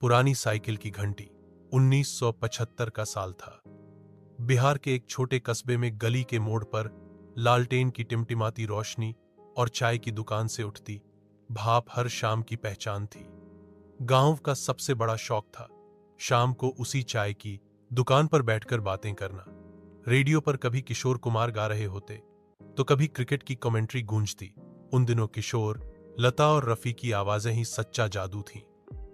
पुरानी साइकिल की घंटी। 1975 का साल था। बिहार के एक छोटे कस्बे में गली के मोड़ पर लालटेन की टिमटिमाती रोशनी और चाय की दुकान से उठती भाप हर शाम की पहचान थी। गांव का सबसे बड़ा शौक था शाम को उसी चाय की दुकान पर बैठकर बातें करना। रेडियो पर कभी किशोर कुमार गा रहे होते तो कभी क्रिकेट की कमेंट्री गूंजती। उन दिनों किशोर, लता और रफी की आवाजें ही सच्चा जादू थीं।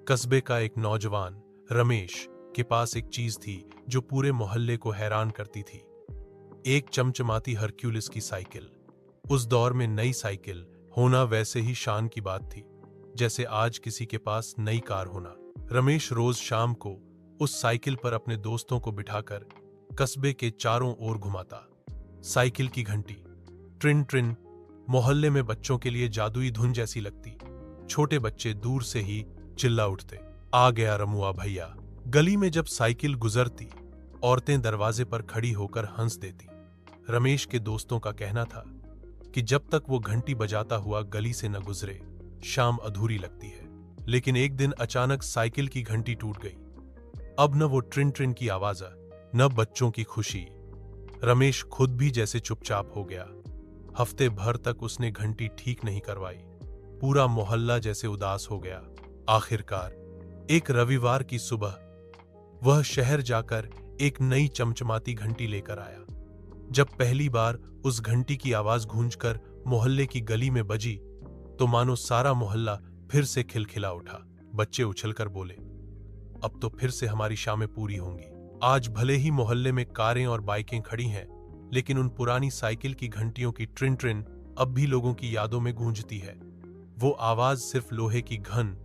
कस्बे का एक नौजवान रमेश के पास एक चीज थी जो पूरे मोहल्ले को हैरान करती थी। एक चमचमाती हरक्यूलिस की साइकिल। उस दौर में नई साइकिल होना वैसे ही शान की बात थी जैसे आज किसी के पास नई कार होना। रमेश रोज शाम को उस साइकिल पर अपने दोस्तों को बिठाकर कस्बे के चारों ओर घुमाता। साइकिल की घंटी ट्रिन ट्रिन मोहल्ले में बच्चों के लिए जादुई धुन जैसी लगती। छोटे बच्चे दूर से ही चिल्ला उठते, आ गया रमुआ भैया। गली में जब साइकिल गुजरती, औरतें दरवाजे पर खड़ी होकर हंस देती। रमेश के दोस्तों का कहना था कि जब तक वो घंटी बजाता हुआ गली से न गुजरे, शाम अधूरी लगती है। लेकिन एक दिन अचानक साइकिल की घंटी टूट गई। अब न वो ट्रिन ट्रिन की आवाज, न बच्चों की खुशी। रमेश खुद भी जैसे चुपचाप हो गया। हफ्ते भर तक उसने घंटी ठीक नहीं करवाई। पूरा मोहल्ला जैसे उदास हो गया। आखिरकार एक रविवार की सुबह वह शहर जाकर एक नई चमचमाती घंटी लेकर आया। जब पहली बार उस घंटी की आवाज गूंजकर मोहल्ले की गली में बजी तो मानो सारा मोहल्ला फिर से खिलखिला उठा। बच्चे उछलकर बोले, अब तो फिर से हमारी शामें पूरी होंगी। आज भले ही मोहल्ले में कारें और बाइकें खड़ी हैं, लेकिन उन पुरानी साइकिल की घंटियों की ट्रिन ट्रिन अब भी लोगों की यादों में गूंजती है। वो आवाज सिर्फ लोहे की घन